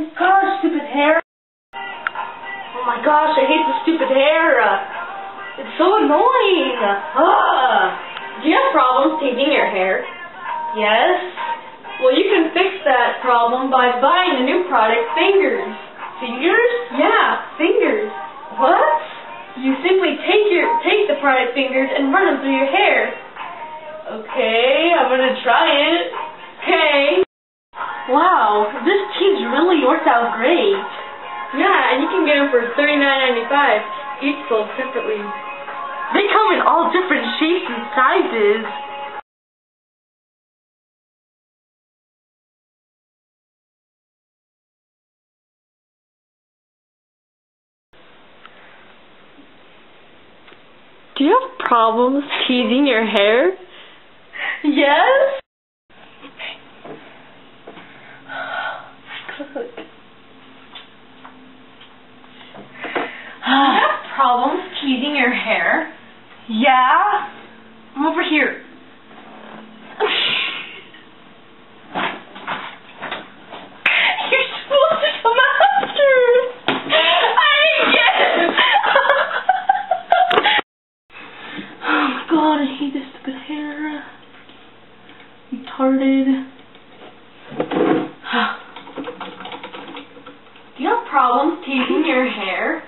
my gosh, stupid hair. Oh my gosh, I hate the stupid hair. It's so annoying. Do you have problems teasing your hair? Yes? Well, you can fix that problem by buying the new product, Fingers. Fingers? Yeah, Fingers. What? You simply take the product Fingers and run them through your hair. Okay, I'm gonna try it. Okay. Wow, this cheese really worked out great. Yeah, and you can get them for $39.95, each sold separately. They come in all different shapes and sizes. Do you have problems teasing your hair? Yes? Good. Do you have problems teasing your hair? Yeah? I'm over here. You're supposed to come after. Oh my god, I hate this stupid hair. Retarded. Do you have problems teasing your hair?